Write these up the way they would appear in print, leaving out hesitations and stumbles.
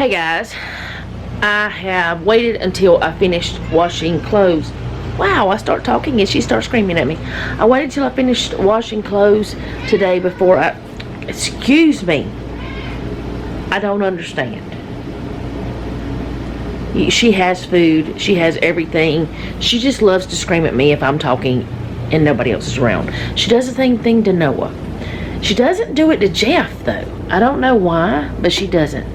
Hey guys, I have waited until I finished washing clothes. Wow, I start talking and she starts screaming at me. I waited till I finished washing clothes today before I... Excuse me. I don't understand. She has food. She has everything. She just loves to scream at me if I'm talking and nobody else is around. She does the same thing to Noah. She doesn't do it to Jeff though. I don't know why, but she doesn't.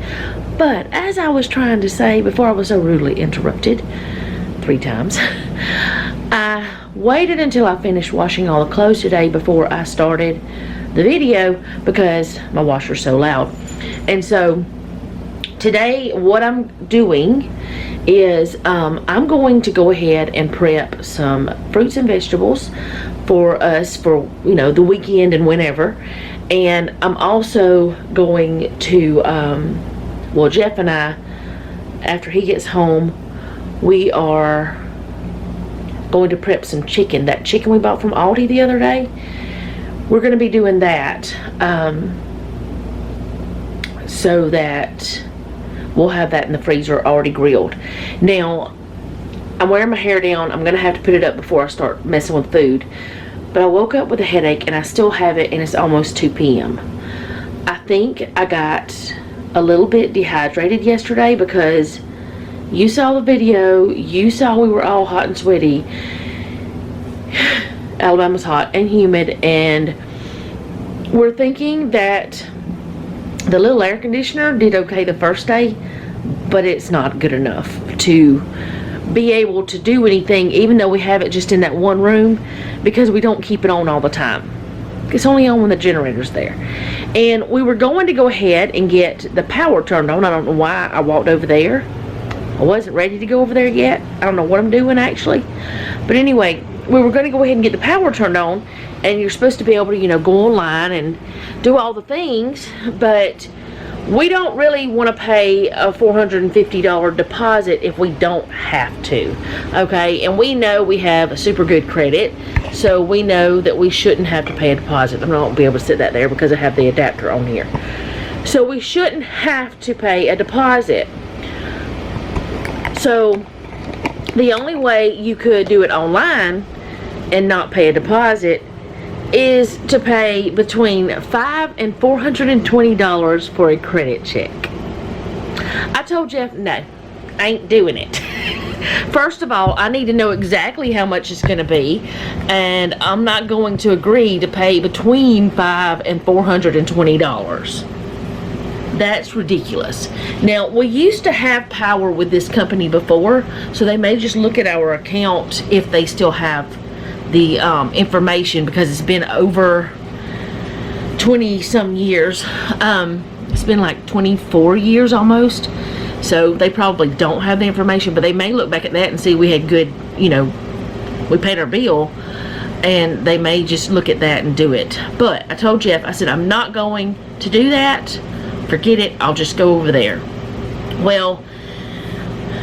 But as I was trying to say before I was so rudely interrupted 3 times, I waited until I finished washing all the clothes today before I started the video because my washer's so loud. And so today what I'm doing is I'm going to go ahead and prep some fruits and vegetables for us for, you know, the weekend and whenever. And I'm also going to well, Jeff and I, after he gets home, we are going to prep some chicken. That chicken we bought from Aldi the other day, we're going to be doing that so that we'll have that in the freezer already grilled. Now, I'm wearing my hair down. I'm going to have to put it up before I start messing with food. But I woke up with a headache and I still have it, and it's almost 2 p.m. I think I got a little bit dehydrated yesterday because you saw the video. You saw we were all hot and sweaty. Alabama's hot and humid, and we're thinking that the little air conditioner did okay the first day, but it's not good enough to be able to do anything, even though we have it just in that one room, because we don't keep it on all the time. It's only on when the generator's there. And we were going to go ahead and get the power turned on. I don't know why I walked over there. I wasn't ready to go over there yet. I don't know what I'm doing actually. But anyway, we were going to go ahead and get the power turned on, and you're supposed to be able to, you know, go online and do all the things, but we don't really want to pay a $450 deposit if we don't have to, okay? And we know we have a super good credit, so we know that we shouldn't have to pay a deposit. I'm not going to be able to sit that there because I have the adapter on here. So we shouldn't have to pay a deposit. So the only way you could do it online and not pay a deposit is to pay between $500 and $420 for a credit check. I told Jeff, no, I ain't doing it. First of all, I need to know exactly how much it's going to be, and I'm not going to agree to pay between $500 and $420. That's ridiculous. Now, we used to have power with this company before, so they may just look at our account if they still have the information, because it's been over 20 some years. It's been like 24 years almost, so they probably don't have the information, but they may look back at that and see we had good, you know, we paid our bill, and they may just look at that and do it. But I told Jeff, I said, I'm not going to do that. Forget it. I'll just go over there. Well,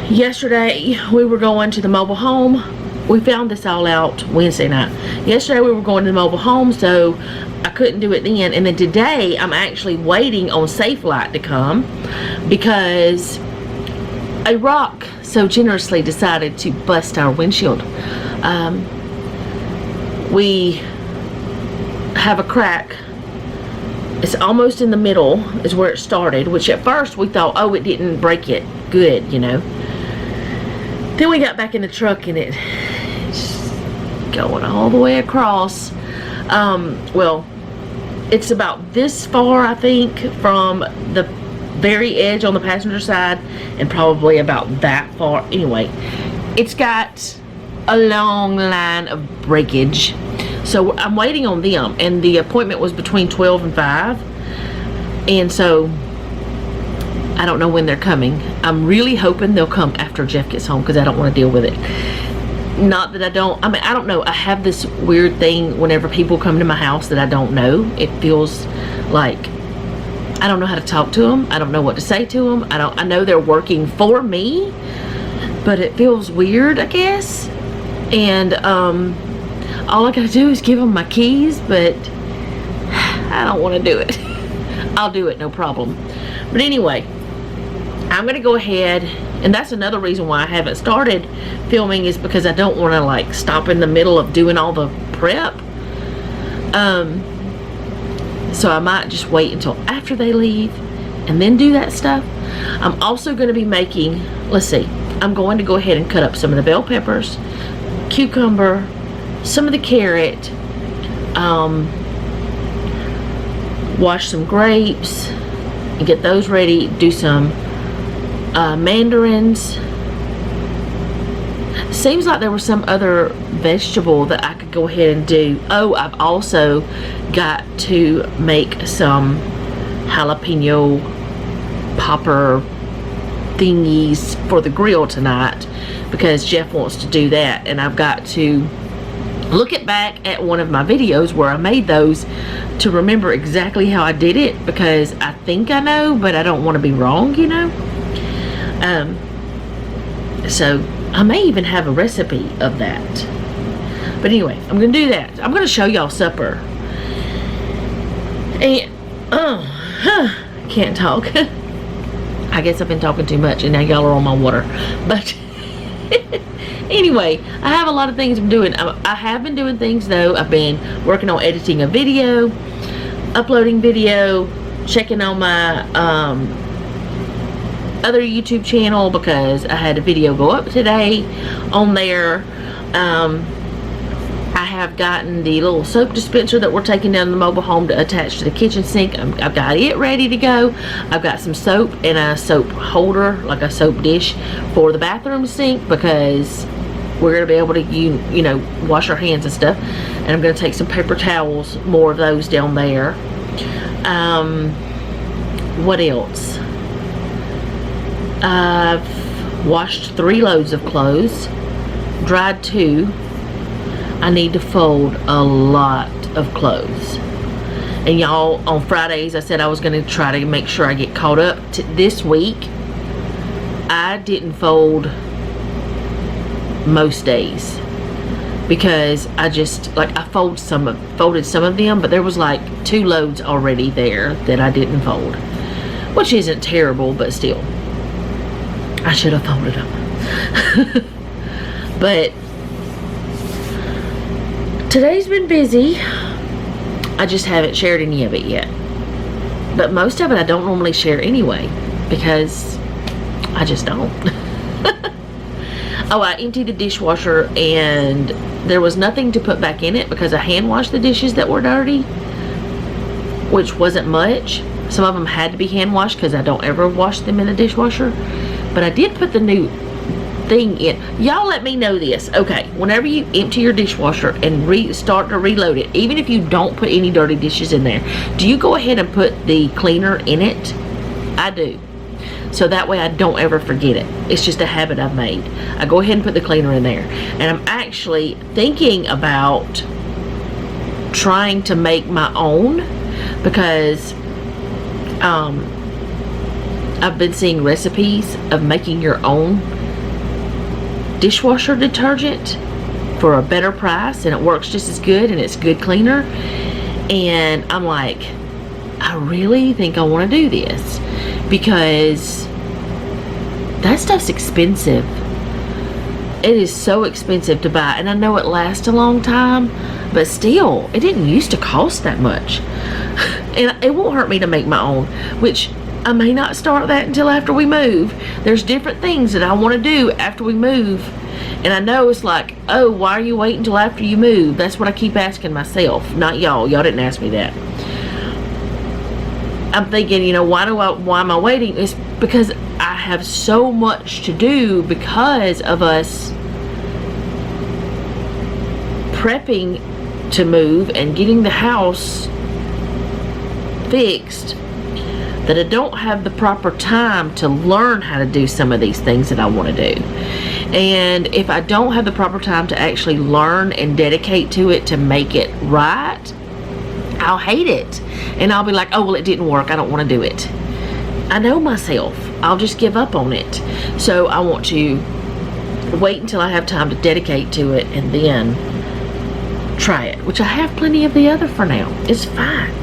yesterday we were going to the mobile home. We found this all out Wednesday night. Yesterday we were going to the mobile home, so I couldn't do it then. And then today I'm actually waiting on Safe Light to come because a rock so generously decided to bust our windshield. We have a crack. It's almost in the middle is where it started, which at first we thought, oh, it didn't break it good, you know. Then we got back in the truck and it's going all the way across. Well, it's about this far, I think, from the very edge on the passenger side, and probably about that far. Anyway, it's got a long line of breakage. So I'm waiting on them, and the appointment was between 12 and 5. And so I don't know when they're coming. I'm really hoping they'll come after Jeff gets home because I don't want to deal with it. Not that I don't, I mean, I don't know. I have this weird thing whenever people come to my house that I don't know. It feels like I don't know how to talk to them. I don't know what to say to them. I know they're working for me, but it feels weird, I guess. And all I gotta do is give them my keys, but I don't want to do it. I'll do it, no problem. But anyway, I'm gonna go ahead, and that's another reason why I haven't started filming, is because I don't want to like stop in the middle of doing all the prep. So I might just wait until after they leave and then do that stuff. I'm also going to be making, let's see, I'm going to go ahead and cut up some of the bell peppers, cucumber, some of the carrot, wash some grapes and get those ready, do some mandarins. Seems like there was some other vegetable that I could go ahead and do. Oh, I've also got to make some jalapeno popper thingies for the grill tonight, because Jeff wants to do that, and I've got to look back at one of my videos where I made those to remember exactly how I did it, because I think I know, but I don't want to be wrong, you know. So I may even have a recipe of that. But anyway, I'm gonna do that. I'm gonna show y'all supper. And can't talk. I guess I've been talking too much and now y'all are on my water. But anyway, I have a lot of things I'm doing. I have been doing things though. I've been working on editing a video, uploading video, checking on my other YouTube channel, because I had a video go up today on there. I have gotten the little soap dispenser that we're taking down to the mobile home to attach to the kitchen sink. I've got it ready to go. I've got some soap and a soap holder, like a soap dish for the bathroom sink, because we're going to be able to you know, wash our hands and stuff. And I'm going to take some paper towels, more of those down there. What else? I've washed 3 loads of clothes, dried 2. I need to fold a lot of clothes. And y'all, on Fridays I said I was going to try to make sure I get caught up. This week I didn't fold most days, because I just, like, I folded some of them, but there was like 2 loads already there that I didn't fold, which isn't terrible, but still I should have folded them. But today's been busy. I just haven't shared any of it yet. But most of it I don't normally share anyway, because I just don't. Oh, I emptied the dishwasher and there was nothing to put back in it, because I hand washed the dishes that were dirty, which wasn't much. Some of them had to be hand washed because I don't ever wash them in the dishwasher. But I did put the new thing in. Y'all let me know this. Okay, whenever you empty your dishwasher and start to reload it, even if you don't put any dirty dishes in there, do you go ahead and put the cleaner in it? I do. So that way I don't ever forget it. It's just a habit I've made. I go ahead and put the cleaner in there. And I'm actually thinking about trying to make my own, because I've been seeing recipes of making your own dishwasher detergent for a better price, and it works just as good, and it's good cleaner. And I'm like, I really think I want to do this, because that stuff's expensive. It is so expensive to buy, and I know it lasts a long time, but still, it didn't used to cost that much. And it won't hurt me to make my own, which I may not start that until after we move. There's different things that I want to do after we move, and I know it's like, oh, why are you waiting until after you move? That's what I keep asking myself, not y'all. Y'all didn't ask me that. I'm thinking, you know, why am I waiting? It's because I have so much to do because of us prepping to move and getting the house fixed, that I don't have the proper time to learn how to do some of these things that I want to do. And if I don't have the proper time to actually learn and dedicate to it to make it right, I'll hate it. And I'll be like, oh, well, it didn't work. I don't want to do it. I know myself. I'll just give up on it. So I want to wait until I have time to dedicate to it and then try it, which I have plenty of the other for now. It's fine.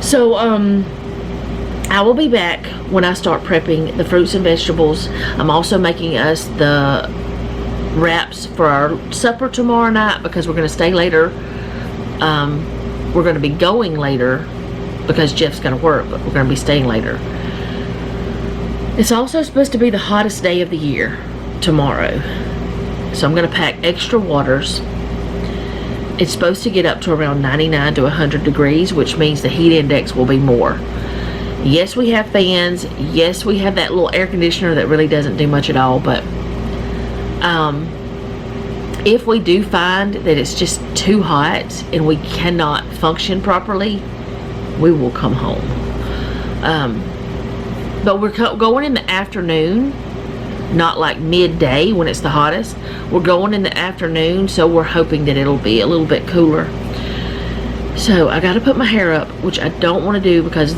So, I will be back when I start prepping the fruits and vegetables. I'm also making us the wraps for our supper tomorrow night because we're going to stay later. We're going to be going later because Jeff's got to work, but we're going to be staying later. It's also supposed to be the hottest day of the year tomorrow. So I'm going to pack extra waters. It's supposed to get up to around 99 to 100 degrees, which means the heat index will be more. Yes, we have fans. Yes, we have that little air conditioner that really doesn't do much at all, but if we do find that it's just too hot and we cannot function properly, we will come home. But we're going in the afternoon, not like midday when it's the hottest. We're going in the afternoon, so we're hoping that it'll be a little bit cooler. So I got to put my hair up, which I don't want to do because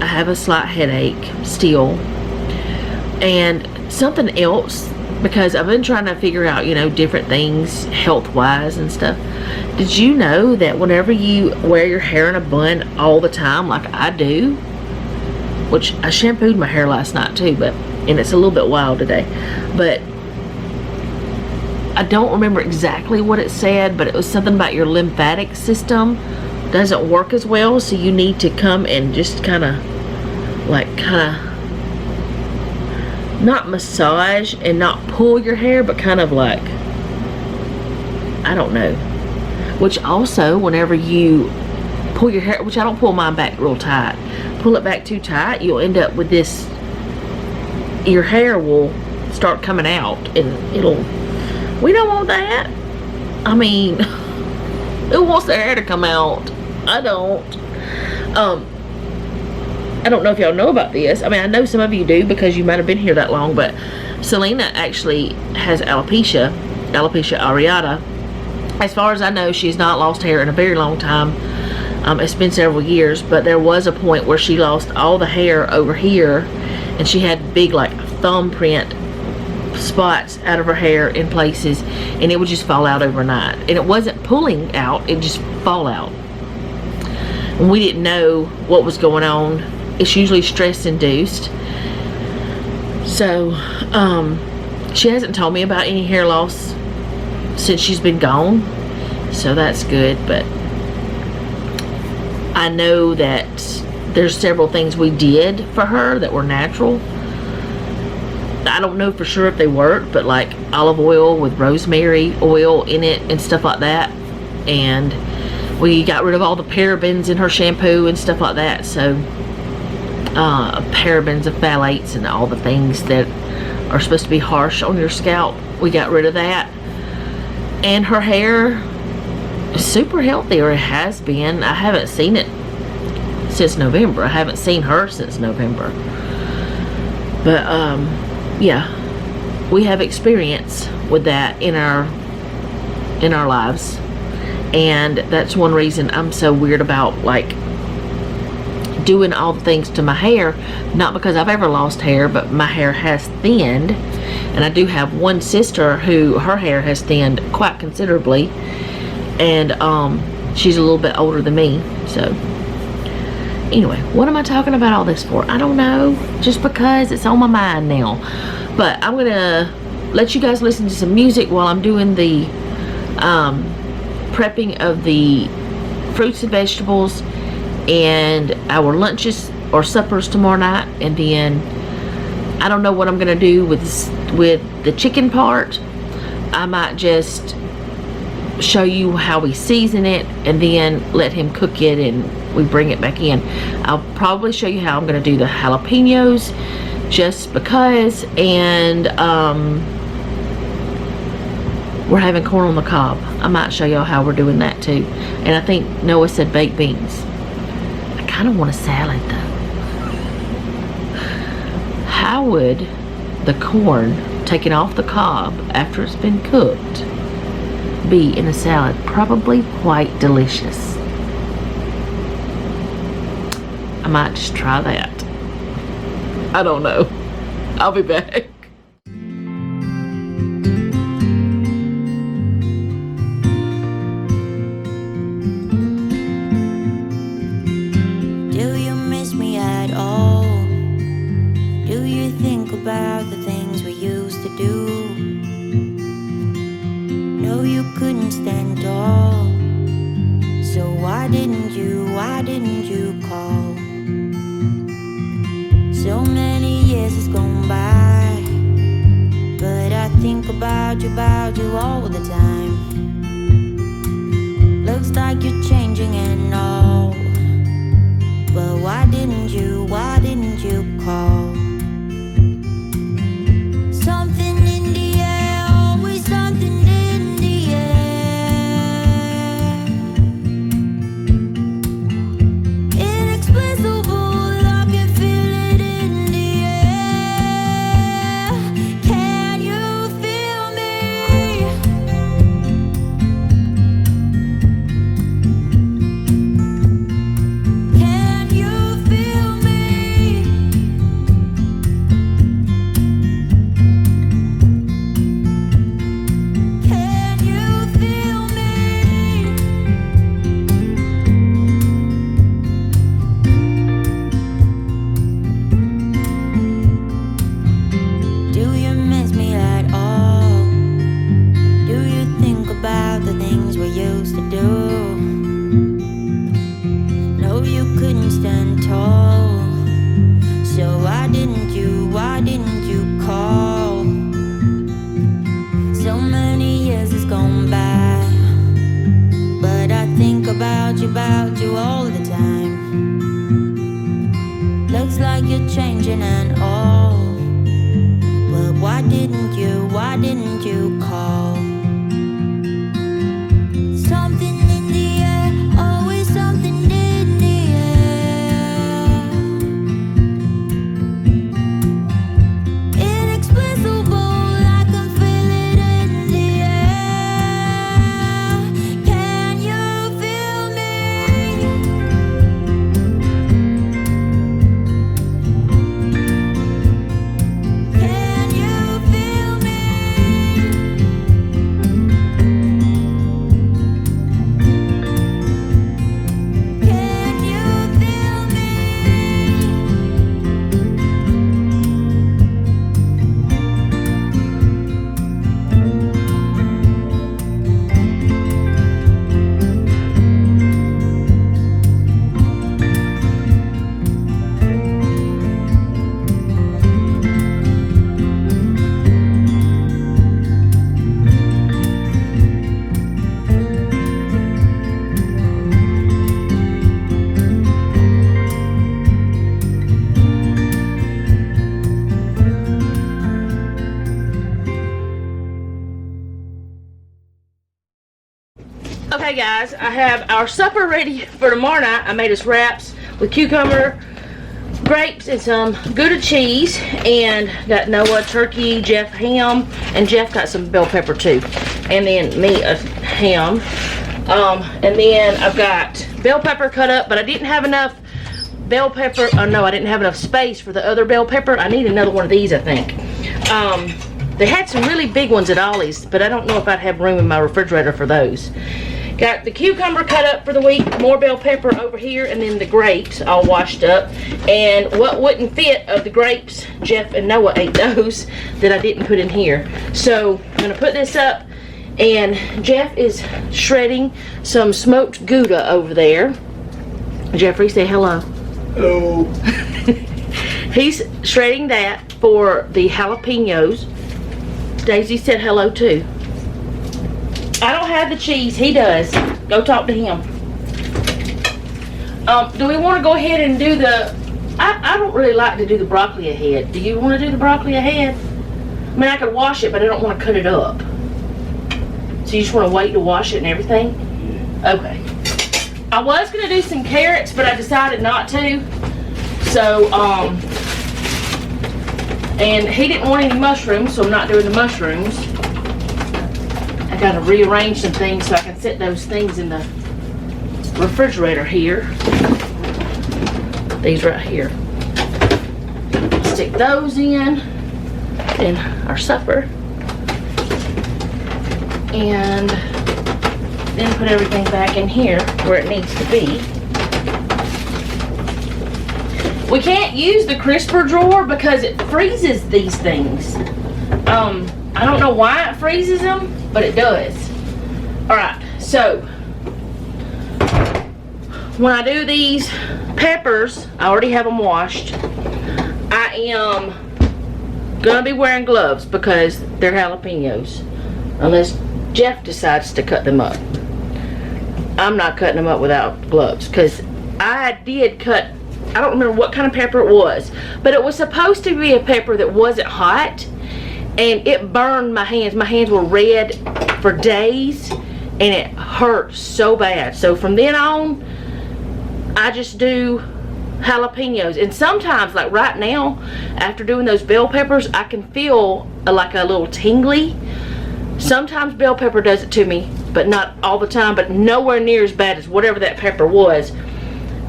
I have a slight headache still. And something else, because I've been trying to figure out, you know, different things health-wise and stuff. Did you know that whenever you wear your hair in a bun all the time, like I do, which I shampooed my hair last night too, and it's a little bit wild today, but I don't remember exactly what it said, but it was something about your lymphatic system doesn't work as well, so you need to come and just kind of not massage and not pull your hair, but kind of like, I don't know. Which also, whenever you pull your hair, which I don't pull mine back real tight, pull it back too tight, you'll end up with this, your hair will start coming out and we don't want that. I mean, who wants their hair to come out? I don't. I don't know if y'all know about this. I mean, I know some of you do because you might have been here that long, but Selena actually has alopecia areata. As far as I know, she's not lost hair in a very long time. It's been several years, but there was a point where she lost all the hair over here, and she had big, like, thumbprint spots out of her hair in places, and it would just fall out overnight. And it wasn't pulling out, it just fall out. And we didn't know what was going on. It's usually stress induced. So she hasn't told me about any hair loss since she's been gone, so that's good. But I know that there's several things we did for her that were natural. I don't know for sure if they worked, but like olive oil with rosemary oil in it and stuff like that. And we got rid of all the parabens in her shampoo and stuff like that. So parabens and phthalates and all the things that are supposed to be harsh on your scalp, we got rid of that. And her hair is super healthy, or it has been. I haven't seen it since November. I haven't seen her since November. But yeah, we have experience with that in our lives, and that's one reason I'm so weird about like doing all the things to my hair. Not because I've ever lost hair, but my hair has thinned, and I do have one sister who her hair has thinned quite considerably, and she's a little bit older than me. So anyway, what am I talking about all this for? I don't know, just because it's on my mind now. But I'm gonna let you guys listen to some music while I'm doing the prepping of the fruits and vegetables and our lunches or suppers tomorrow night. And then I don't know what I'm gonna do with the chicken part. I might just show you how we season it and then let him cook it and we bring it back in. I'll probably show you how I'm gonna do the jalapenos just because, and we're having corn on the cob. I might show y'all how we're doing that too. And I think Noah said baked beans. I kind of want a salad though. How would the corn taken off the cob after it's been cooked be in a salad? Probably quite delicious. I might just try that. I don't know. I'll be back. Do you miss me at all? why didn't you call? So many years has gone by, but I think about you all the time. Looks like you're changing and all, but why didn't you call? Something in the air, always something in the air. Inexplicable, I can feel it in the air. Can you feel me? Can you feel me? Can you feel me? Do you miss me at all? Do you think about the things we used to do? No, you couldn't stand tall. So why didn't you call? So many years has gone by, but I think about you all the time. Looks like you're changing and all, but why didn't you call? Something in the air, always something in the air. Inexplicable, I can feel it in the air. Can you feel me? Can you feel me? Can you feel me? Okay guys, I have our supper ready for tomorrow night. I made us wraps with cucumber, grapes, and some Gouda cheese, and got Noah turkey, Jeff ham, and Jeff got some bell pepper too, and then me a ham. And then I've got bell pepper cut up, but I didn't have enough bell pepper. Oh no, I didn't have enough space for the other bell pepper. I need another one of these, I think. They had some really big ones at Ollie's, but I don't know if I'd have room in my refrigerator for those. Got the cucumber cut up for the week, more bell pepper over here, and then the grapes all washed up. And what wouldn't fit of the grapes, Jeff and Noah ate those that I didn't put in here. So I'm gonna put this up, and Jeff is shredding some smoked Gouda over there. Jeffrey, say hello. Hello. He's shredding that for the jalapenos. Daisy said hello too. I don't have the cheese, he does. Go talk to him. Do we want to go ahead and do the, I don't really like to do the broccoli ahead. Do you want to do the broccoli ahead? I mean, I could wash it, but I don't want to cut it up. So you just want to wait to wash it and everything? Okay. I was going to do some carrots, but I decided not to. So, and he didn't want any mushrooms, so I'm not doing the mushrooms. I gotta rearrange some things so I can set those things in the refrigerator here. These right here. Stick those in our supper. And then put everything back in here where it needs to be. We can't use the crisper drawer because it freezes these things. I don't know why it freezes them, but it does. Alright, so when I do these peppers, I already have them washed. I am gonna be wearing gloves because they're jalapenos, unless Jeff decides to cut them up. I'm not cutting them up without gloves because I did cut, I don't remember what kind of pepper it was, but it was supposed to be a pepper that wasn't hot, and it burned my hands. My hands were red for days and it hurt so bad. So from then on, I just do jalapenos. And sometimes, like right now, after doing those bell peppers, I can feel like a little tingly. Sometimes bell pepper does it to me, but not all the time, but nowhere near as bad as whatever that pepper was.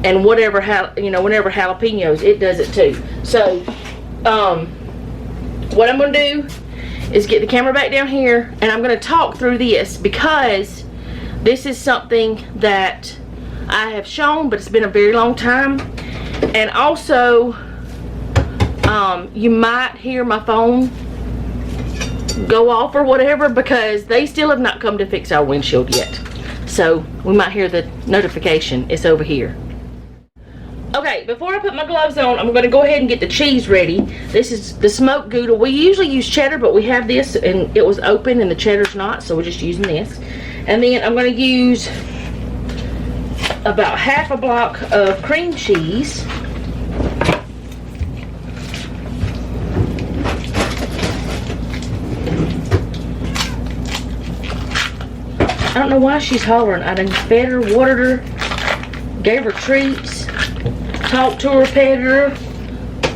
And whatever, whenever jalapenos, it does it too. So, what I'm gonna do is get the camera back down here, and I'm gonna talk through this because this is something that I have shown, but it's been a very long time. And also, you might hear my phone go off or whatever because they still have not come to fix our windshield yet. So we might hear the notification. It's over here. Okay, before I put my gloves on, I'm going to go ahead and get the cheese ready. This is the smoked Gouda. We usually use cheddar, but we have this and it was open and the cheddar's not, so we're just using this. And then I'm going to use about half a block of cream cheese. I don't know why she's hollering. I done fed her, watered her, gave her treats, talked to her, petted her,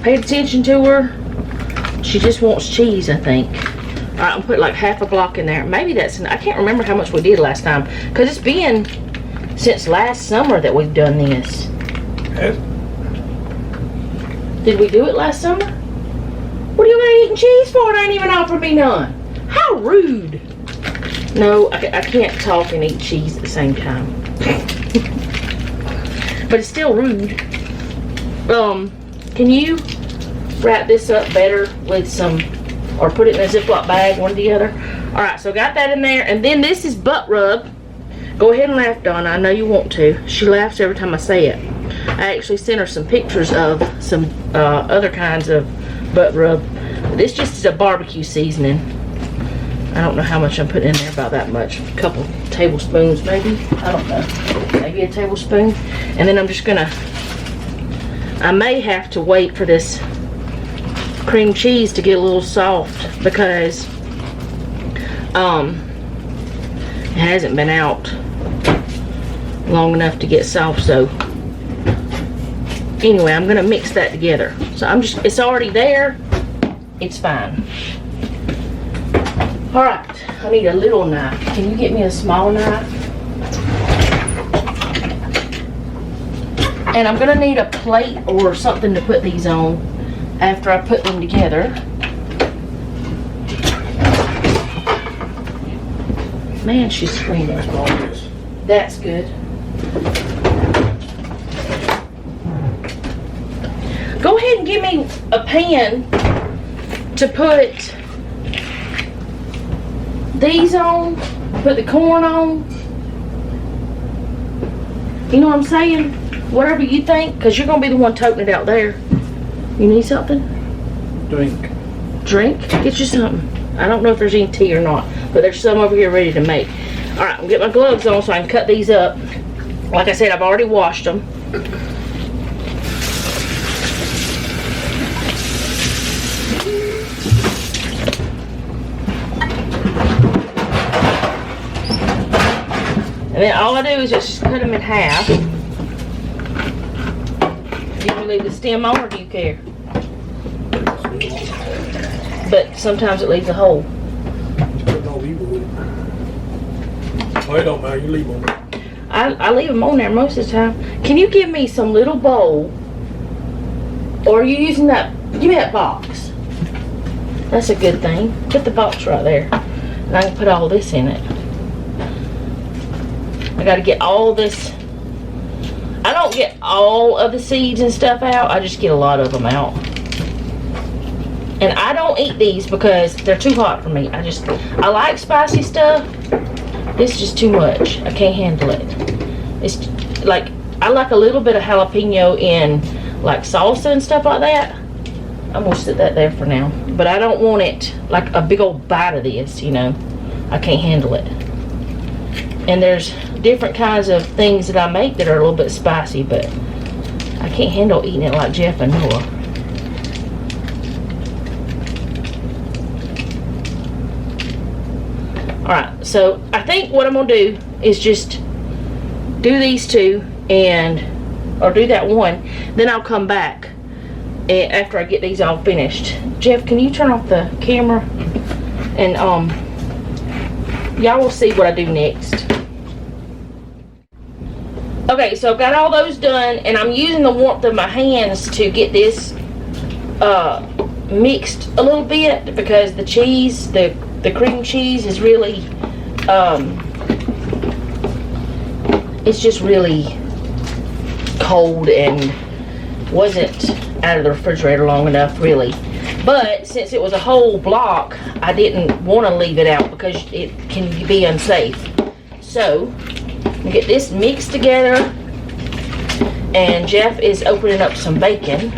paid attention to her. She just wants cheese, I think. Alright, I'm gonna put like half a block in there. Maybe that's, I can't remember how much we did last time, because it's been since last summer that we've done this. Did we do it last summer? What are you gonna eating cheese for? It ain't even offered me none. How rude. No, I can't talk and eat cheese at the same time. But it's still rude. Can you wrap this up better with some, or put it in a Ziploc bag, one or the other? Alright, so got that in there. And then this is butt rub. Go ahead and laugh, Donna. I know you want to. She laughs every time I say it. I actually sent her some pictures of some other kinds of butt rub. This just is a barbecue seasoning. I don't know how much I'm putting in there, about that much. A couple tablespoons maybe. I don't know. Maybe a tablespoon. And then I'm just gonna, I may have to wait for this cream cheese to get a little soft because it hasn't been out long enough to get soft. So anyway, I'm gonna mix that together. So it's already there. It's fine. Alright, I need a little knife. Can you get me a small knife? And I'm gonna need a plate or something to put these on after I put them together. Man, she's screaming. That's good. Go ahead and give me a pan to put these on, put the corn on. You know what I'm saying? Whatever you think, because you're going to be the one toting it out there. You need something? Drink. Drink? Get you something. I don't know if there's any tea or not, but there's some over here ready to make. Alright, I'm going to get my gloves on so I can cut these up. Like I said, I've already washed them. And then all I do is just cut them in half. Do you leave the stem on or do you care? But sometimes it leaves a hole. Oh, it don't matter, you leave them. I leave them on there most of the time. Can you give me some little bowl? Or are you using that? Give me that box. That's a good thing. Put the box right there. And I can put all this in it. I gotta get all this. I don't get all of the seeds and stuff out. I just get a lot of them out. And I don't eat these because they're too hot for me. I like spicy stuff. This is just too much. I can't handle it. It's like, I like a little bit of jalapeno in like salsa and stuff like that. I'm gonna sit that there for now. But I don't want it like a big old bite of this, you know. I can't handle it. And there's different kinds of things that I make that are a little bit spicy, but I can't handle eating it like Jeff and Noah. Alright, so I think what I'm gonna do is just do these two or do that one, then I'll come back after I get these all finished. Jeff, can you turn off the camera? And y'all will see what I do next. Okay, so I've got all those done, and I'm using the warmth of my hands to get this mixed a little bit, because the cheese, the cream cheese is really, it's just really cold and wasn't out of the refrigerator long enough, really. But since it was a whole block, I didn't want to leave it out because it can be unsafe. So, get this mixed together, and Jeff is opening up some bacon.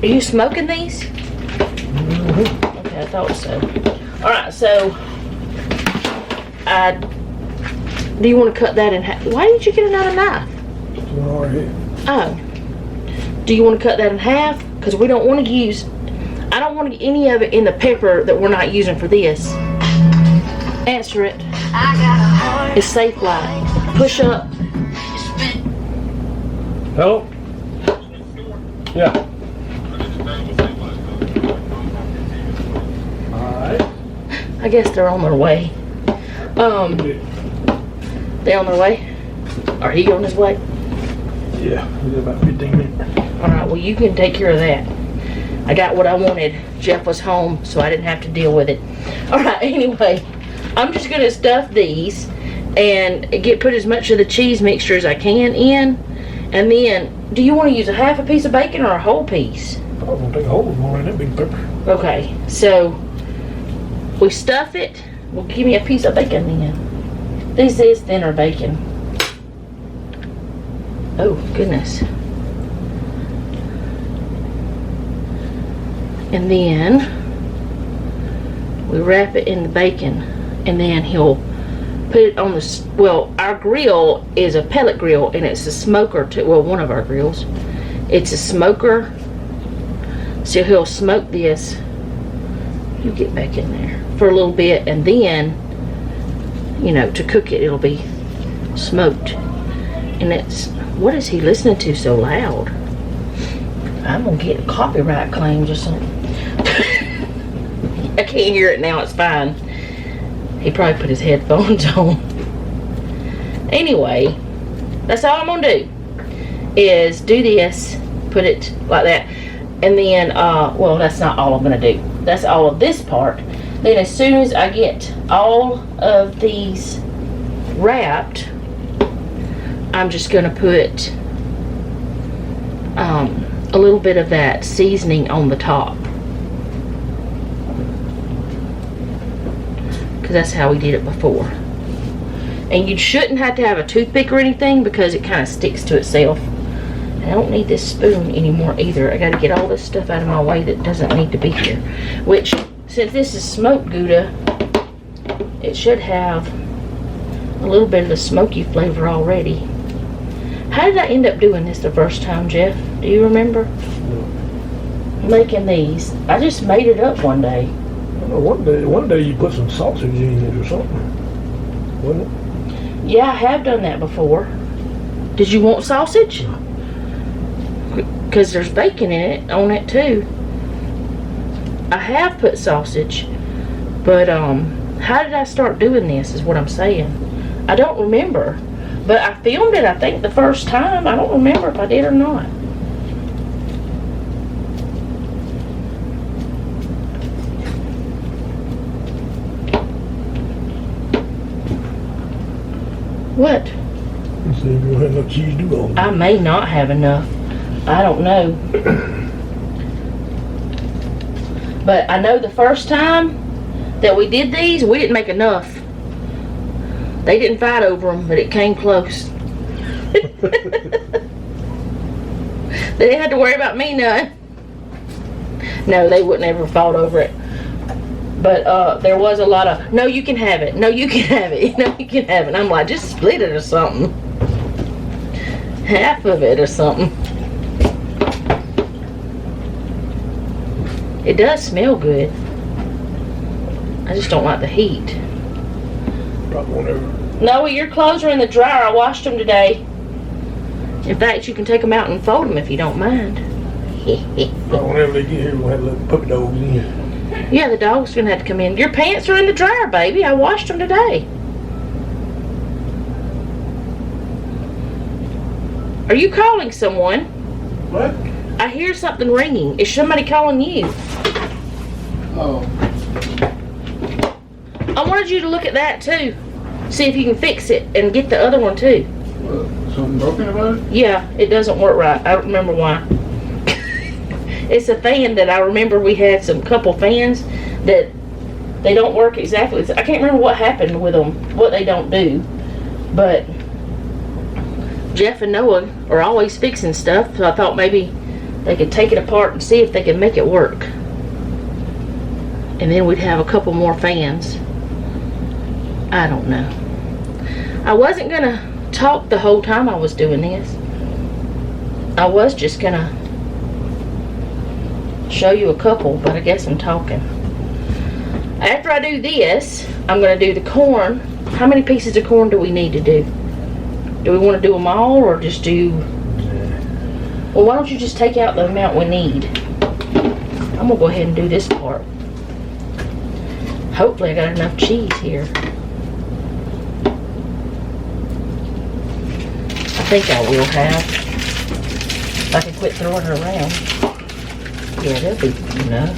Are you smoking these? Mm-hmm. Okay, I thought so. Alright, so do you want to cut that in half? Why didn't you get another knife? All right. Oh. Do you want to cut that in half? Because we don't want to use, I don't want to get any of it in the pepper that we're not using for this. Answer it. It's safe light. Push up. Hello? Yeah. I guess they're on their way. They on their way? Are he on his way? Yeah, we got about 15 minutes. Alright, well you can take care of that. I got what I wanted. Jeff was home, so I didn't have to deal with it. Alright, anyway, I'm just gonna stuff these and put as much of the cheese mixture as I can in. And then, do you want to use a half a piece of bacon or a whole piece? I was gonna take a whole one in that big pepper. Okay, so we stuff it. Well, give me a piece of bacon then. This is thinner bacon. Oh, goodness. And then we wrap it in the bacon, and then he'll put it on the, well, our grill is a pellet grill, and it's a smoker too. Well, one of our grills. It's a smoker. So he'll smoke this. You get back in there for a little bit, and then, you know, to cook it, it'll be smoked. And it's, what is he listening to so loud? I'm gonna get copyright claims or something. I can't hear it now, it's fine. He probably put his headphones on. Anyway, that's all I'm gonna do, is do this, put it like that. And then, well, that's not all I'm gonna do. That's all of this part. Then as soon as I get all of these wrapped, I'm just gonna put a little bit of that seasoning on the top, because that's how we did it before. And you shouldn't have to have a toothpick or anything, because it kind of sticks to itself. And I don't need this spoon anymore either. I got to get all this stuff out of my way that doesn't need to be here. Which, since this is smoked Gouda, it should have a little bit of the smoky flavor already. How did I end up doing this the first time, Jeff? Do you remember? Making these. I just made it up one day. I know one day you put some sausage in it or something, wasn't it? Yeah, I have done that before. Did you want sausage? Because there's bacon in it, on it too. I have put sausage, but how did I start doing this is what I'm saying. I don't remember, but I filmed it, I think, the first time. I don't remember if I did or not. What? You said you don't have enough cheese to do all that. I may not have enough. I don't know. But I know the first time that we did these, we didn't make enough. They didn't fight over them, but it came close. They didn't have to worry about me none. No, they wouldn't ever fought over it. But there was a lot of, no, you can have it. No, you can have it. No, you can have it. And I'm like, just split it or something. Half of it or something. It does smell good. I just don't like the heat. Probably won't ever. No, your clothes are in the dryer. I washed them today. In fact, you can take them out and fold them if you don't mind. Whenever they get here, we'll have little puppy dogs in. Yeah, the dog's gonna have to come in. Your pants are in the dryer, baby. I washed them today. Are you calling someone? What? I hear something ringing. Is somebody calling you? Oh. I wanted you to look at that too. See if you can fix it and get the other one too. Something broken about it? Yeah, it doesn't work right. I don't remember why. It's a fan that I remember we had some couple fans that they don't work exactly. I can't remember what happened with them, what they don't do. But Jeff and Noah are always fixing stuff, so I thought maybe they could take it apart and see if they could make it work. And then we'd have a couple more fans. I don't know. I wasn't gonna talk the whole time I was doing this. I was just gonna show you a couple, but I guess I'm talking. After I do this, I'm gonna do the corn. How many pieces of corn do we need to do? Do we want to do them all or just do... Well, why don't you just take out the amount we need? I'm gonna go ahead and do this part. Hopefully I got enough cheese here. I think I will have. If I can quit throwing it around. Yeah, that'll be enough.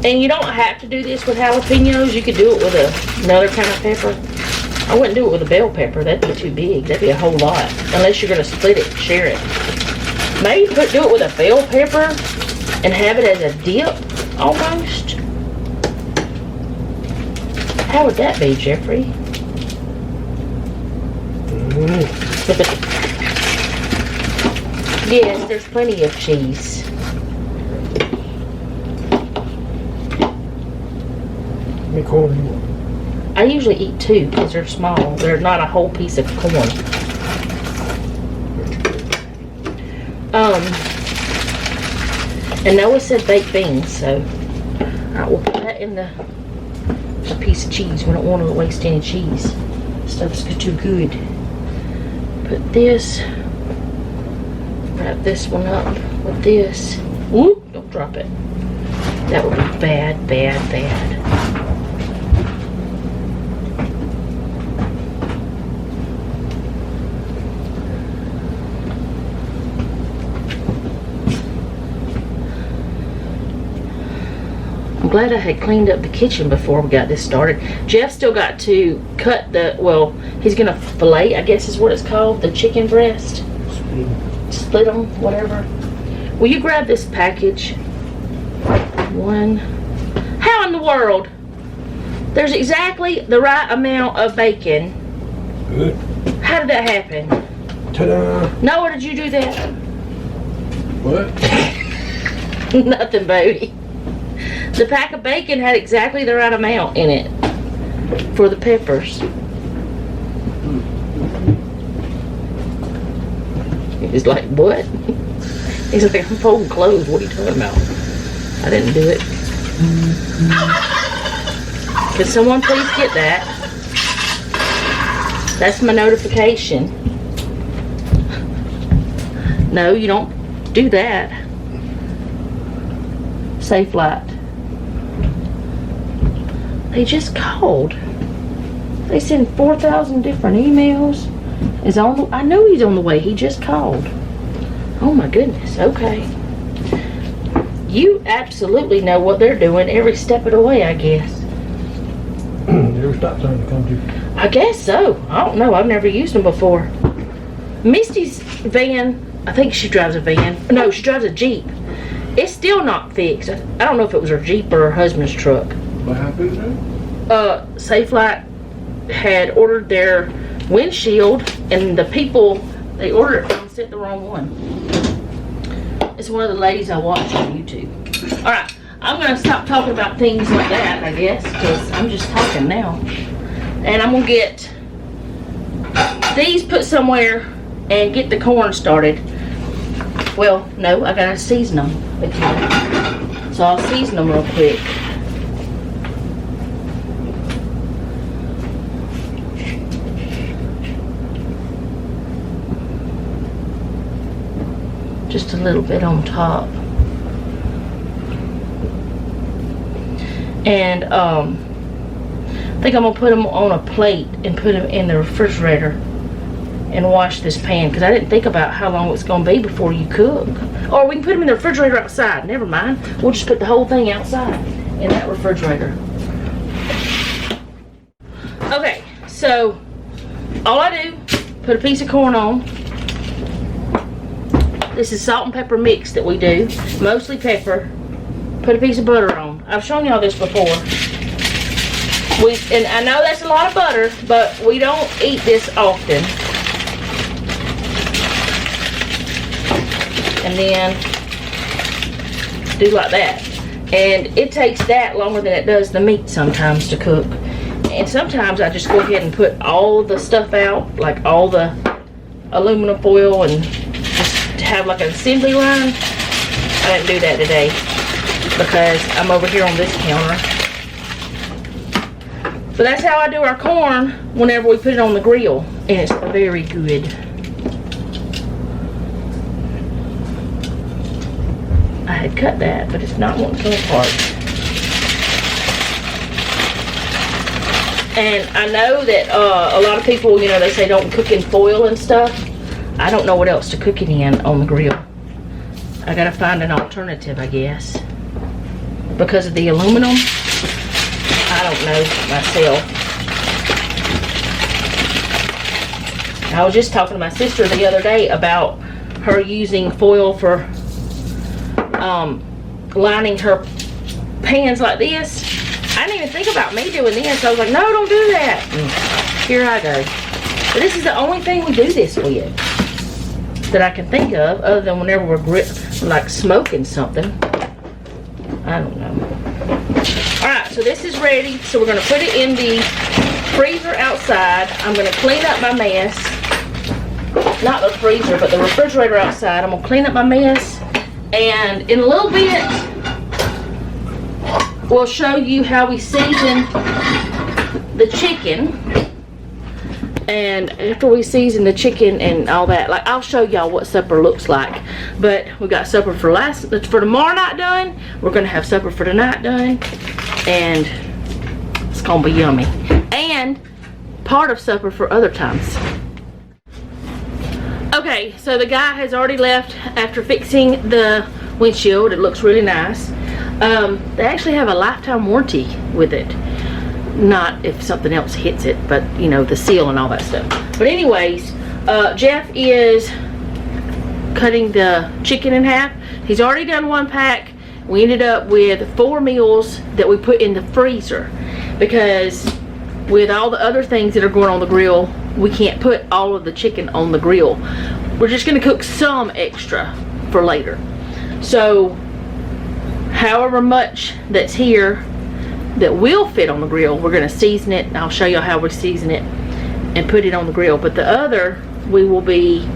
And you don't have to do this with jalapenos. You could do it with another kind of pepper. I wouldn't do it with a bell pepper. That'd be too big. That'd be a whole lot. Unless you're going to split it and share it. Maybe do it with a bell pepper and have it as a dip, almost. How would that be, Jeffrey? Yes, there's plenty of cheese. How many corn you want? I usually eat 2 because they're small. They're not a whole piece of corn. And Noah said baked beans, so alright, we'll put that in a piece of cheese. We don't want to waste any cheese. Stuff's too good. Put this, wrap this one up with this. Whoop, don't drop it. That would be bad, bad, bad. I'm glad I had cleaned up the kitchen before we got this started. Jeff still got to cut the, well, he's gonna fillet, I guess is what it's called, the chicken breast. Split them, whatever. Will you grab this package? One. How in the world? There's exactly the right amount of bacon. Good. How did that happen? Ta-da! Noah, did you do that? What? Nothing, baby. The pack of bacon had exactly the right amount in it for the peppers. He's like, what? He's like, I'm folding clothes. What are you talking about? I didn't do it. Can someone please get that? That's my notification. No, you don't do that. Safe Light. They just called. They send 4,000 different emails. Is on the, I know he's on the way. He just called. Oh my goodness. Okay. You absolutely know what they're doing every step of the way, I guess. Every stop sign to come to. I guess so. I don't know. I've never used them before. Misty's van, I think she drives a van. No, she drives a Jeep. It's still not fixed. I don't know if it was her Jeep or her husband's truck. What happened then? Safelite had ordered their windshield, and the people they ordered it from sent the wrong one. It's one of the ladies I watch on YouTube. Alright, I'm going to stop talking about things like that, I guess, because I'm just talking now. And I'm going to get these put somewhere and get the corn started. Well, no, I got to season them again. So I'll season them real quick. Just a little bit on top. And I think I'm gonna put them on a plate and put them in the refrigerator and wash this pan, because I didn't think about how long it's gonna be before you cook. Or we can put them in the refrigerator outside. Never mind, we'll just put the whole thing outside in that refrigerator. Okay, so all I do, put a piece of corn on. This is salt and pepper mix that we do, mostly pepper. Put a piece of butter on. I've shown y'all this before. And I know that's a lot of butter, but we don't eat this often. And then do like that. And it takes that longer than it does the meat sometimes to cook. And sometimes I just go ahead and put all the stuff out, like all the aluminum foil, and to have like an assembly line. I didn't do that today because I'm over here on this counter. But that's how I do our corn whenever we put it on the grill, and it's very good. I had cut that, but it's not wanting to come apart. And I know that a lot of people, you know, they say don't cook in foil and stuff. I don't know what else to cook it in on the grill. I gotta find an alternative, I guess. Because of the aluminum, I don't know myself. I was just talking to my sister the other day about her using foil for lining her pans like this. I didn't even think about me doing this. I was like, no, don't do that. And here I go. But this is the only thing we do this with that I can think of, other than whenever we're like smoking something. I don't know. Alright, so this is ready. So we're going to put it in the freezer outside. I'm going to clean up my mess. Not the freezer, but the refrigerator outside. I'm going to clean up my mess. And in a little bit, we'll show you how we season the chicken. And after we season the chicken and all that, like I'll show y'all what supper looks like. But we got supper for tomorrow night done. We're gonna have supper for tonight done, and it's gonna be yummy. And part of supper for other times. Okay, so the guy has already left after fixing the windshield. It looks really nice. They actually have a lifetime warranty with it. Not if something else hits it, but you know, the seal and all that stuff. But anyways, Jeff is cutting the chicken in half. He's already done one pack. We ended up with 4 meals that we put in the freezer, because with all the other things that are going on the grill, we can't put all of the chicken on the grill. We're just gonna cook some extra for later. So however much that's here that will fit on the grill, we're going to season it. I'll show you how we season it and put it on the grill. But the other, we will be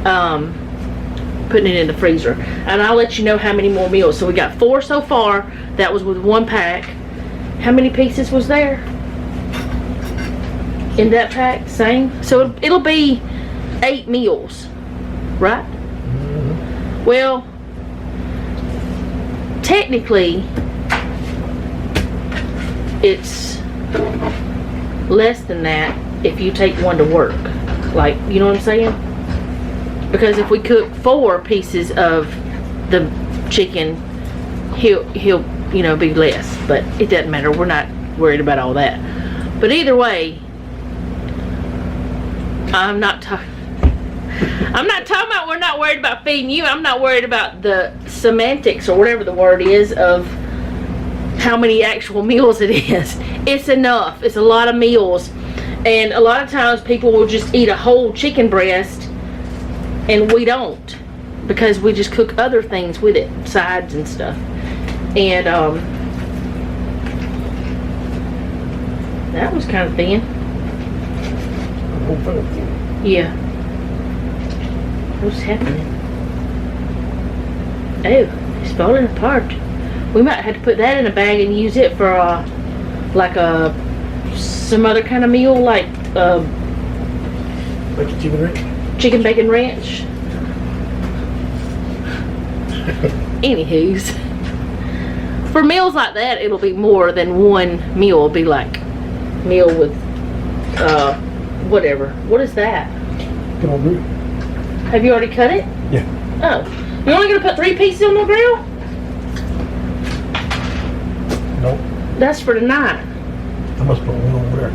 putting it in the freezer. And I'll let you know how many more meals. So we got 4 so far. That was with 1 pack. How many pieces was there in that pack? Same. So it'll be 8 meals, right? Mm-hmm. Well, technically, it's less than that if you take 1 to work. Like, you know what I'm saying? Because if we cook 4 pieces of the chicken, he'll you know, be less. But it doesn't matter. We're not worried about all that. But either way, I'm not talking about we're not worried about feeding you. I'm not worried about the semantics or whatever the word is of how many actual meals it is. It's enough. It's a lot of meals. And a lot of times people will just eat a whole chicken breast and we don't, because we just cook other things with it, sides and stuff. And that was kind of thin. Yeah. What's happening? Oh, it's falling apart. We might have to put that in a bag and use it for like some other kind of meal, like chicken ranch. Chicken bacon ranch. Anywho's, for meals like that, it'll be more than one meal. It'll be like meal with whatever. What is that? Come on, grill. Have you already cut it? Yeah. Oh, you're only gonna put 3 pieces on the grill? No. That's for tonight. I must put one over there.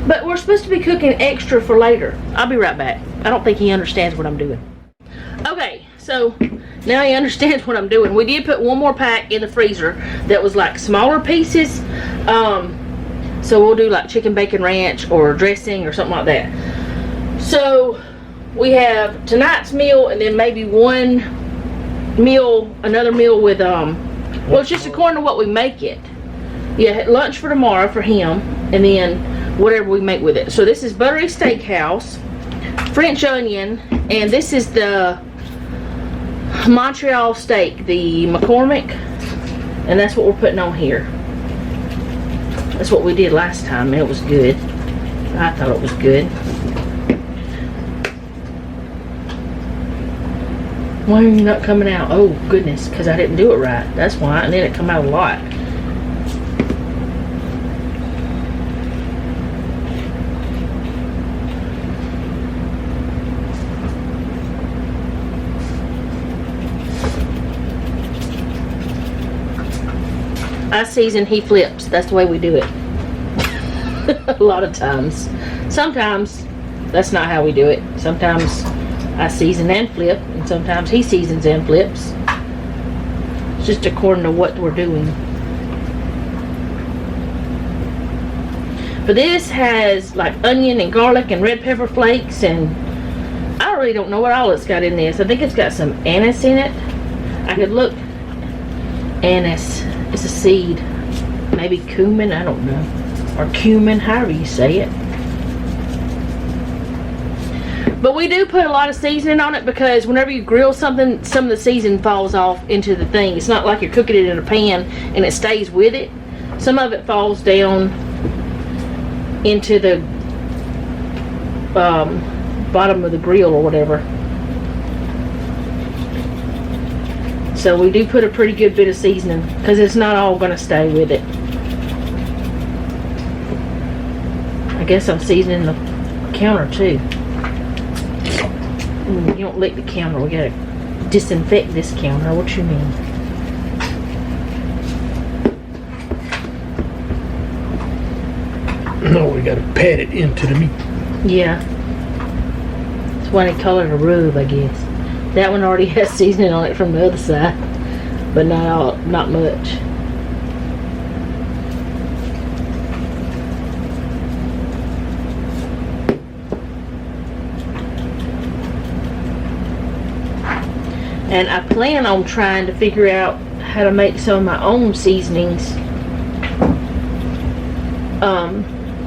But we're supposed to be cooking extra for later. I'll be right back. I don't think he understands what I'm doing. Okay, so now he understands what I'm doing. We did put one more pack in the freezer that was like smaller pieces. So we'll do like chicken bacon ranch or dressing or something like that. So we have tonight's meal and then maybe one meal, another meal with well, it's just according to what we make it. Yeah, lunch for tomorrow for him, and then whatever we make with it. So this is buttery steakhouse, French onion, and this is the Montreal steak, the McCormick, and that's what we're putting on here. That's what we did last time, and it was good. I thought it was good. Why are you not coming out? Oh goodness, because I didn't do it right. That's why, and then it come out a lot. I season, he flips. That's the way we do it. A lot of times. Sometimes that's not how we do it. Sometimes I season and flip, and sometimes he seasons and flips. It's just according to what we're doing. But this has like onion and garlic and red pepper flakes, and I really don't know what all it's got in this. I think it's got some anise in it. I could look. Anise. It's a seed. Maybe cumin, I don't know. Or cumin, however you say it. But we do put a lot of seasoning on it because whenever you grill something, some of the seasoning falls off into the thing. It's not like you're cooking it in a pan and it stays with it. Some of it falls down into the bottom of the grill or whatever. So we do put a pretty good bit of seasoning because it's not all going to stay with it. I guess I'm seasoning the counter too. You don't lick the counter. We got to disinfect this counter. What you mean? No, we got to pat it into the meat. Yeah. That's why they call it a rub, I guess. That one already has seasoning on it from the other side, but not much. And I plan on trying to figure out how to make some of my own seasonings,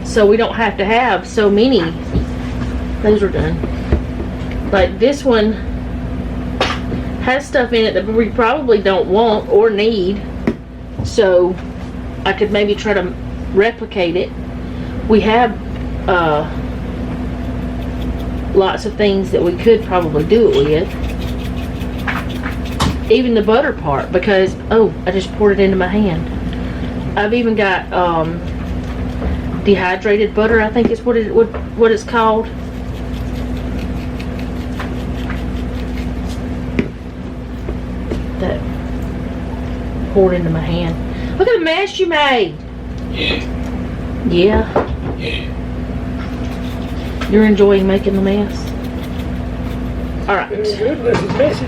so we don't have to have so many. Those are done. Like this one has stuff in it that we probably don't want or need, so I could maybe try to replicate it. We have lots of things that we could probably do it with. Even the butter part, because I just poured it into my hand. I've even got dehydrated butter, I think is what it's called. That poured into my hand. Look at the mess you made. Yeah. You're enjoying making the mess? Alright. It's good unless it's messy.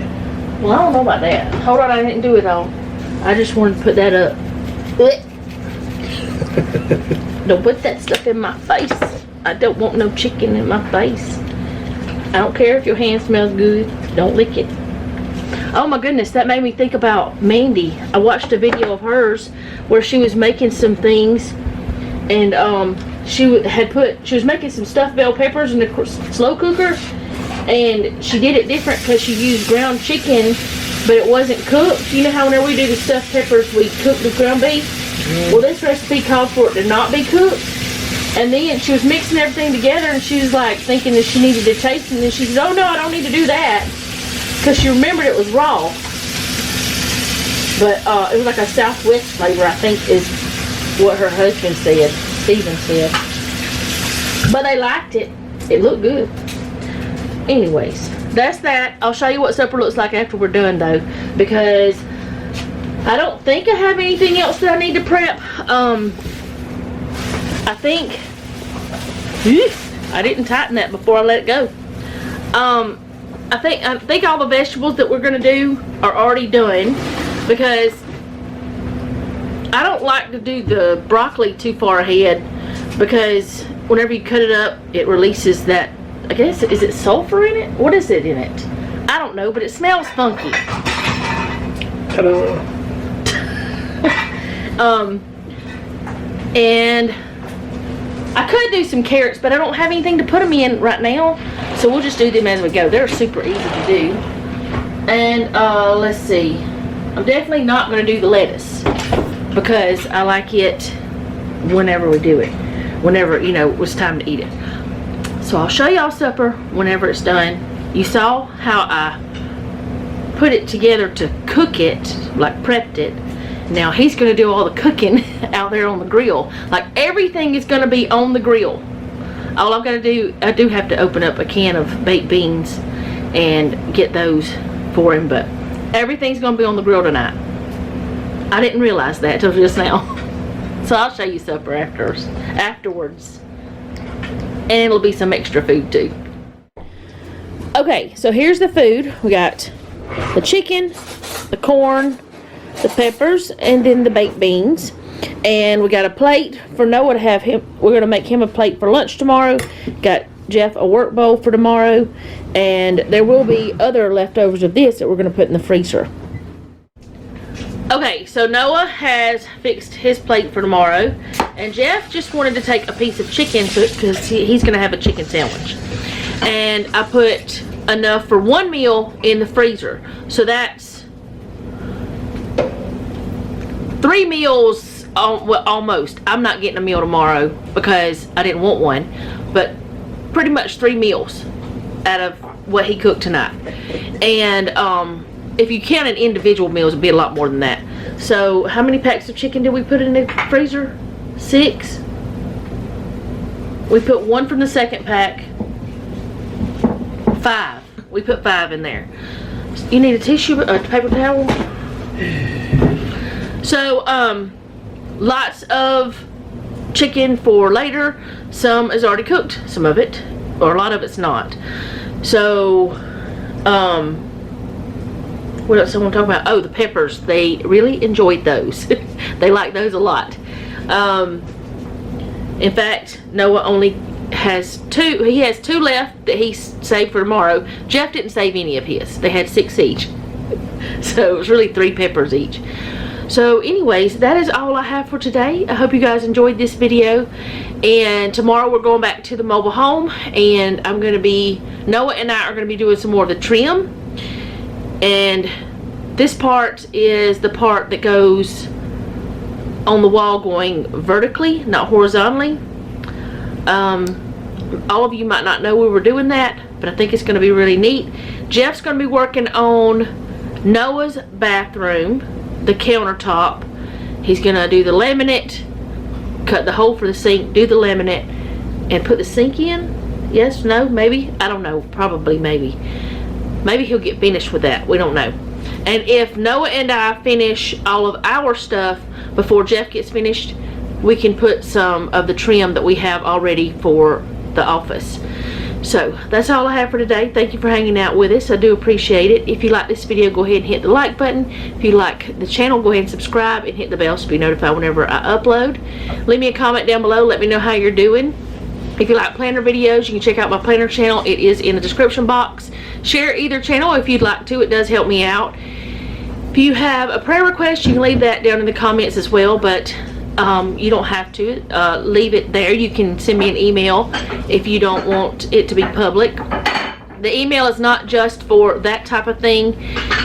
Well, I don't know about that. Hold on, I didn't do it all. I just wanted to put that up. Don't put that stuff in my face. I don't want no chicken in my face. I don't care if your hand smells good. Don't lick it. Oh my goodness, that made me think about Mandy. I watched a video of hers where she was making some things, and she was making some stuffed bell peppers in the slow cooker, and she did it different because she used ground chicken, but it wasn't cooked. You know how whenever we do the stuffed peppers, we cook the ground beef? Well, this recipe called for it to not be cooked. And then she was mixing everything together, and she was like thinking that she needed to taste, and then she said, oh no, I don't need to do that. Because she remembered it was raw. But it was like a Southwest flavor, I think is what her husband said, Steven said. But they liked it. It looked good. Anyways, that's that. I'll show you what supper looks like after we're done though, because I don't think I have anything else that I need to prep. I think I didn't tighten that before I let it go. I think all the vegetables that we're gonna do are already done, because I don't like to do the broccoli too far ahead, because whenever you cut it up, it releases that, I guess, is it sulfur in it? What is it in it? I don't know, but it smells funky. I don't know. And I could do some carrots, but I don't have anything to put them in right now, so we'll just do them as we go. They're super easy to do. And let's see, I'm definitely not going to do the lettuce, because I like it whenever we do it, whenever, you know, it's time to eat it. So I'll show y'all supper whenever it's done. You saw how I put it together to cook it, like prepped it. Now he's going to do all the cooking out there on the grill. Like everything is going to be on the grill. All I've got to do, I do have to open up a can of baked beans and get those for him, but everything's going to be on the grill tonight. I didn't realize that till just now. So I'll show you supper afterwards. And it'll be some extra food too. Okay, so here's the food. We got the chicken, the corn, the peppers, and then the baked beans. And we got a plate for Noah to have him. We're going to make him a plate for lunch tomorrow. Got Jeff a work bowl for tomorrow. And there will be other leftovers of this that we're going to put in the freezer. Okay, so Noah has fixed his plate for tomorrow. And Jeff just wanted to take a piece of chicken because he's going to have a chicken sandwich. And I put enough for one meal in the freezer. So that's 3 meals, well, almost. I'm not getting a meal tomorrow because I didn't want one, but pretty much 3 meals out of what he cooked tonight. And if you counted individual meals, it'd be a lot more than that. So how many packs of chicken did we put in the freezer? 6. We put 1 from the second pack. 5. We put 5 in there. You need a tissue, a paper towel? So, lots of chicken for later. Some is already cooked, some of it, or a lot of it's not. So, what else I want to talk about? Oh, the peppers. They really enjoyed those. They like those a lot. In fact, Noah only has 2. He has 2 left that he saved for tomorrow. Jeff didn't save any of his. They had 6 each. So it was really 3 peppers each. So anyways, that is all I have for today. I hope you guys enjoyed this video. And tomorrow we're going back to the mobile home. And I'm going to be, Noah and I are going to be doing some more of the trim. And this part is the part that goes on the wall going vertically, not horizontally. All of you might not know we were doing that, but I think it's going to be really neat. Jeff's going to be working on Noah's bathroom, the countertop. He's going to do the laminate, cut the hole for the sink, do the laminate, and put the sink in. Yes, no, maybe, I don't know, probably, maybe he'll get finished with that. We don't know. And if Noah and I finish all of our stuff before Jeff gets finished, we can put some of the trim that we have already for the office. So that's all I have for today. Thank you for hanging out with us. I do appreciate it. If you like this video, go ahead and hit the like button. If you like the channel, go ahead and subscribe and hit the bell so be notified whenever I upload. Leave me a comment down below. Let me know how you're doing. If you like planner videos, you can check out my planner channel. It is in the description box. Share either channel if you'd like to. It does help me out. If you have a prayer request, you can leave that down in the comments as well, but you don't have to leave it there. You can send me an email if you don't want it to be public. The email is not just for that type of thing.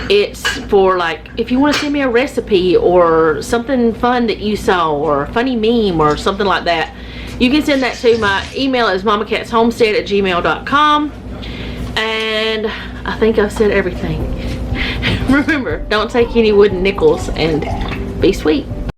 It's for, like, if you want to send me a recipe or something fun that you saw or a funny meme or something like that, you can send that to my email is mamacatsHomestead@gmail.com. And I think I've said everything. Remember, don't take any wooden nickels, and be sweet.